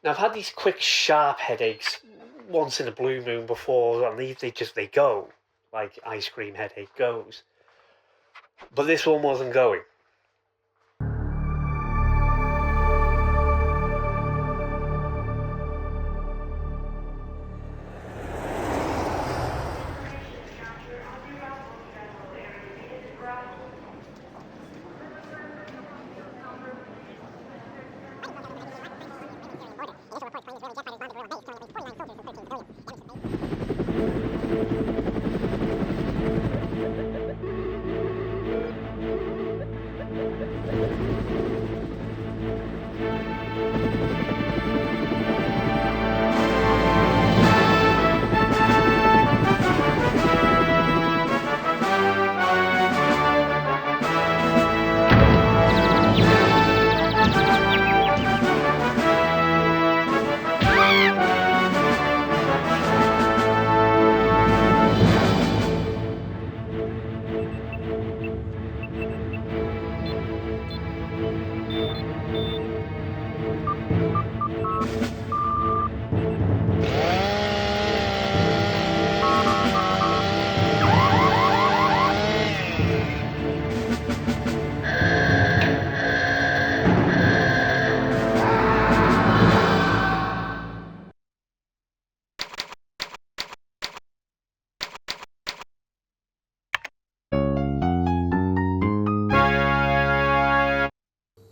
Now, I've had these quick, sharp headaches once in a blue moon before, and they go, like ice cream headache goes. But this one wasn't going.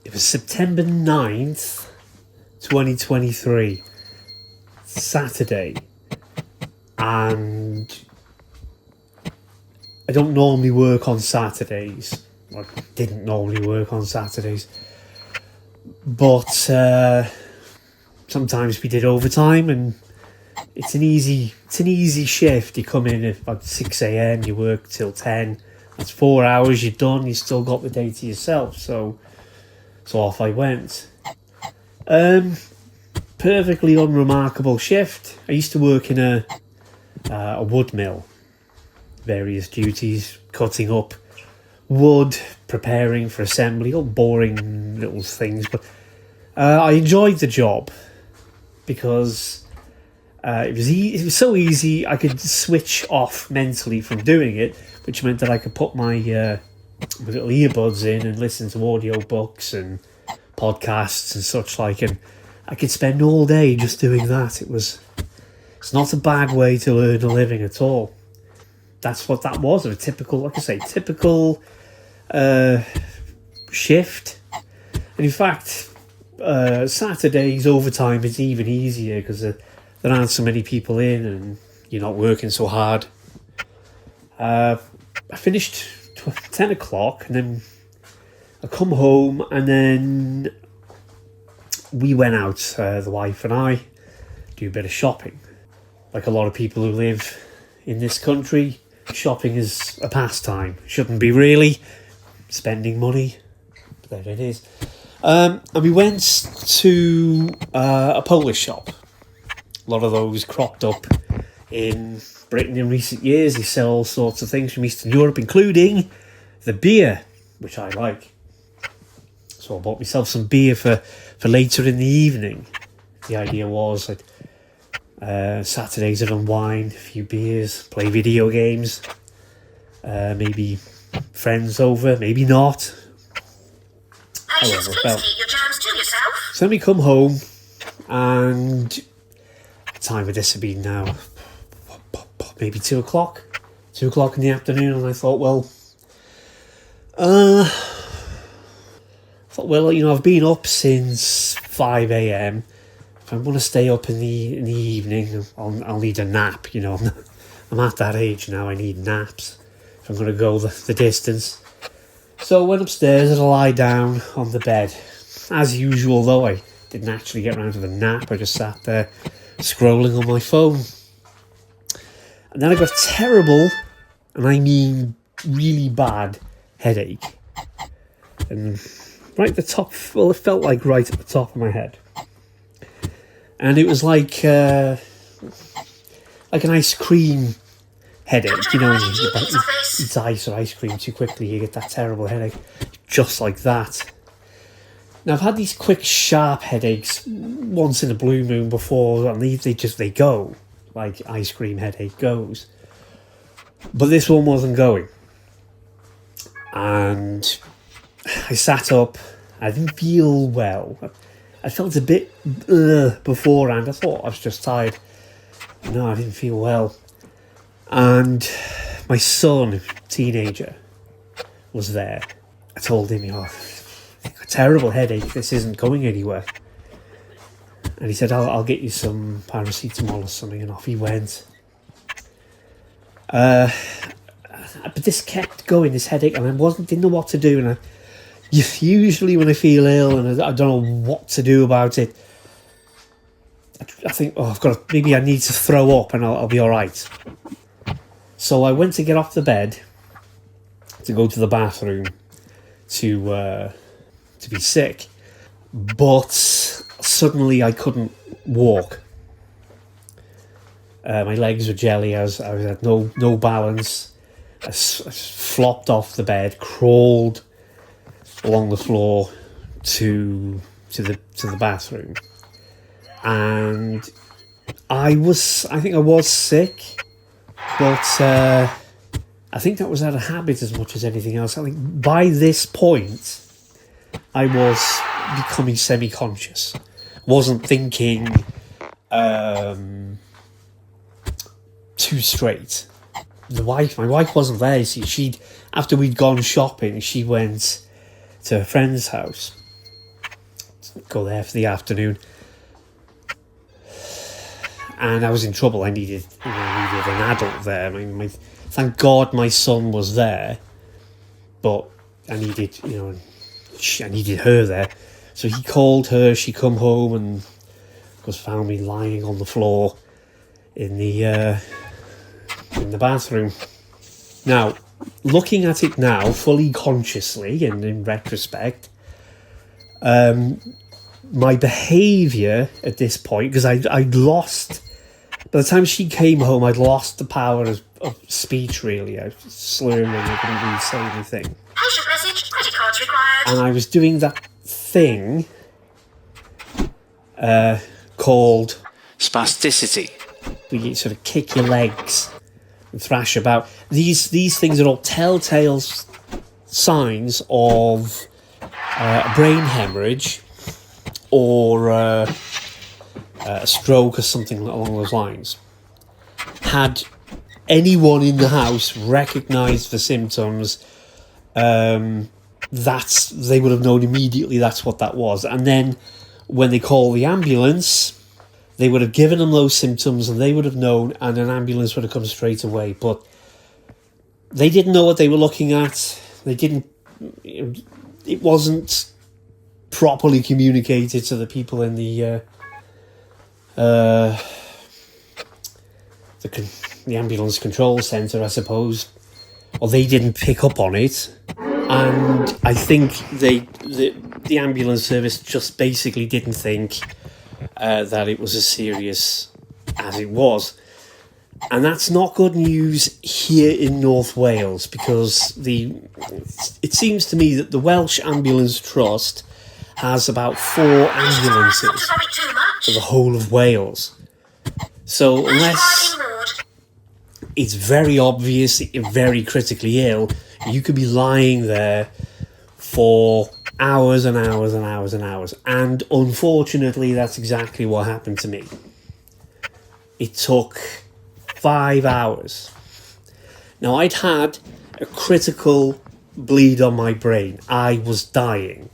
It was September 9th, 2023, Saturday, and I don't normally work on Saturdays. I didn't normally work on Saturdays, but sometimes we did overtime, and it's an easy shift. You come in at about 6 a.m, you work till 10. That's 4 hours. You're done. You still got the day to yourself. So off I went. Perfectly unremarkable shift. I used to work in a wood mill. Various duties, cutting up wood, preparing for assembly, all boring little things. But I enjoyed the job because it was so easy. I could switch off mentally from doing it, which meant that I could put my little earbuds in and listen to audio books and podcasts and such like, and I could spend all day just doing that. It's not a bad way to earn a living at all. That's what that was, a typical, like I say, typical shift. And in fact, Saturdays overtime is even easier because there aren't so many people in and you're not working so hard. I finished 10 o'clock and then I come home, and then we went out, the wife and I, do a bit of shopping. Like a lot of people who live in this country, shopping is a pastime. Shouldn't be really. Spending money, but there it is. And we went to a Polish shop. A lot of those cropped up in Britain in recent years. They sell all sorts of things from Eastern Europe, including the beer, which I like. So I bought myself some beer for later in the evening. The idea was that Saturdays I'd unwind, a few beers, play video games, maybe friends over, maybe not. However, please keep your jams to yourself. So then we come home, and the time of this had been now maybe 2 o'clock. 2 o'clock in the afternoon, and I thought, well, I've been up since 5 a.m. If I'm going to stay up in the evening, I'll need a nap. I'm at that age now. I need naps if I'm going to go the distance. So I went upstairs and I lie down on the bed. As usual, though, I didn't actually get around to the nap. I just sat there scrolling on my phone. And then I got a terrible, and I mean really bad, headache. And right at the top, well, it felt like right at the top of my head. And it was like an ice cream headache. You eat ice or ice cream too quickly, you get that terrible headache. Just like that. Now, I've had these quick, sharp headaches once in a blue moon before, and they go, like ice cream headache goes. But this one wasn't going. And I sat up. I didn't feel well. I felt a bit beforehand. I thought I was just tired. No, I didn't feel well. And my son, teenager, was there. I told him, I've got a terrible headache. This isn't going anywhere. And he said, I'll get you some paracetamol or something. And off he went. But this kept going, this headache, and I didn't know what to do. And usually when I feel ill and I don't know what to do about it, I think, maybe I need to throw up and I'll be all right. So I went to get off the bed to go to the bathroom to be sick, but suddenly I couldn't walk. My legs were jelly. I had no balance. I flopped off the bed, crawled along the floor to the bathroom, and I think I was sick, but I think that was out of habit as much as anything else. I think by this point I was becoming semi-conscious. Wasn't thinking too straight. My wife wasn't there. You see, after we'd gone shopping, she went to a friend's house. Go there for the afternoon, and I was in trouble. I needed an adult there. I mean, thank God my son was there, but I needed her there. So he called her. She come home and found me lying on the floor in the bathroom. Now, looking at it now, fully consciously and in retrospect, my behaviour at this point, because I'd lost, by the time she came home, I'd lost the power of speech, really. I was slurring and I couldn't really say anything. Patient message, credit cards required. And I was doing that thing called spasticity. Where you sort of kick your legs and thrash about. These things are all telltale signs of a brain hemorrhage or a stroke or something along those lines. Had anyone in the house recognised the symptoms, they would have known immediately that's what that was. And then when they call the ambulance, they would have given them those symptoms and they would have known, and an ambulance would have come straight away. But they didn't know what they were looking at. They didn't. It wasn't properly communicated to the people in the ambulance control centre, I suppose, or they didn't pick up on it. And I think the ambulance service just basically didn't think that it was as serious as it was. And that's not good news here in North Wales, because it seems to me that the Welsh Ambulance Trust has about 4 ambulances for the whole of Wales. So unless it's very obvious, very critically ill, you could be lying there for hours and hours and hours and hours. And unfortunately, that's exactly what happened to me. It took 5 hours. Now, I'd had a critical bleed on my brain. I was dying.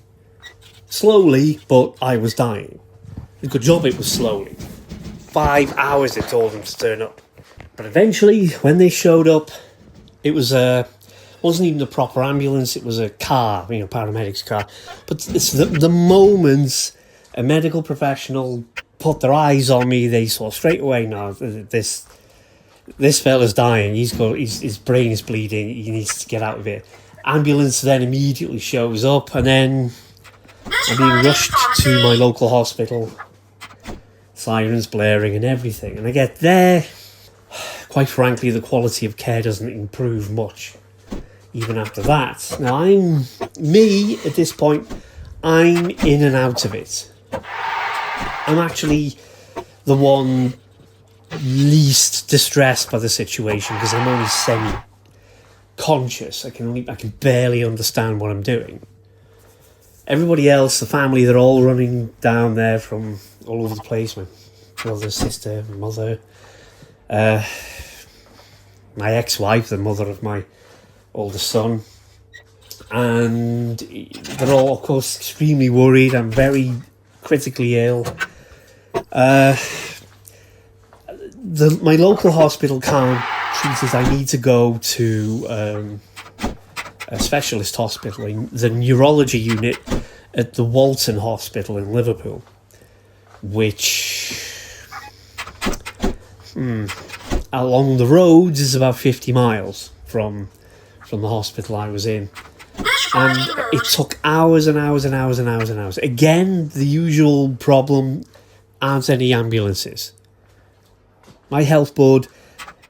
Slowly, but I was dying. A good job it was slowly. 5 hours it told them to turn up. But eventually, when they showed up, it wasn't even a proper ambulance, it was a car, paramedic's car. But it's the moment a medical professional put their eyes on me, they saw straight away, no, this fella's dying, his brain is bleeding, he needs to get out of it. Ambulance then immediately shows up, and then I'm being rushed to my local hospital, sirens blaring and everything. And I get there, quite frankly, the quality of care doesn't improve much even after that. Now, at this point, I'm in and out of it. I'm actually the one least distressed by the situation because I'm only semi-conscious. I can barely understand what I'm doing. Everybody else, the family, they're all running down there from all over the place. My brother, sister, mother, my ex-wife, the mother of my oldest son. And they're all, of course, extremely worried. I'm very critically ill. My local hospital can't treat it. I need to go to a specialist hospital, the neurology unit at the Walton Hospital in Liverpool, which along the roads is about 50 miles from the hospital I was in. And it took hours and hours and hours and hours and hours. Again, the usual problem, aren't any ambulances. My health board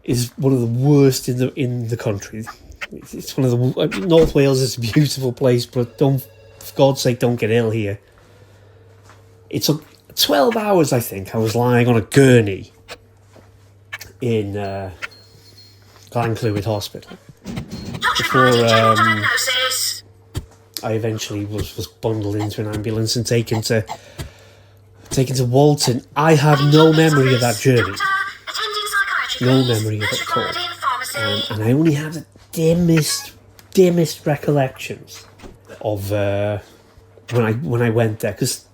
is one of the worst in the country. It's one of the... North Wales is a beautiful place, but for God's sake, don't get ill here. It took 12 hours, I think. I was lying on a gurney in Glenclwyd Hospital before I eventually was bundled into an ambulance and taken to Walton. I have no memory of that journey. No memory of it at all. And I only have the dimmest recollections of when I went there, because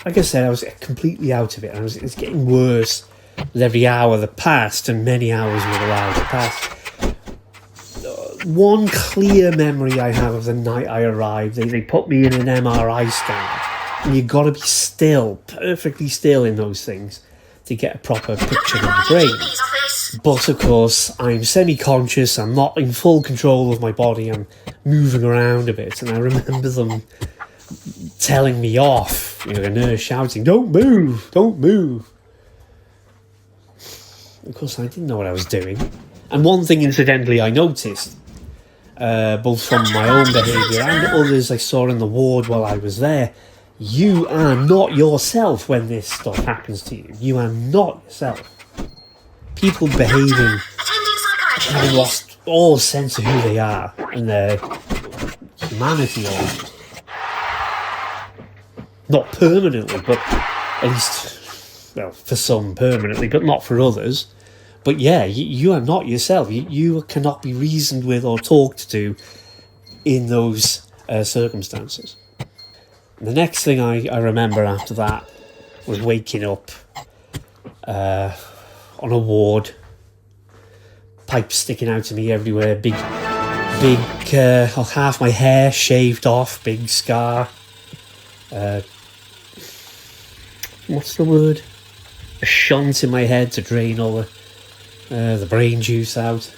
like I said, I was completely out of it, and it was getting worse with every hour that passed, and many hours were allowed to pass. One clear memory I have of the night I arrived, they put me in an MRI scanner, and you've got to be still, perfectly still in those things to get a proper picture of the brain. But of course, I'm semi-conscious, I'm not in full control of my body, I'm moving around a bit, and I remember them telling me off, the nurse shouting, don't move. Of course, I didn't know what I was doing. And one thing, incidentally, I noticed, both from my own behaviour and others I saw in the ward while I was there, you are not yourself when this stuff happens to you. You are not yourself. People behaving, having lost all sense of who they are and their humanity almost. Not permanently, but at least, well, for some permanently, but not for others. But yeah, you are not yourself. You cannot be reasoned with or talked to in those circumstances. The next thing I remember after that was waking up on a ward, pipes sticking out of me everywhere, big, half my hair shaved off, big scar. What's the word? A shunt in my head to drain all the brain juice out.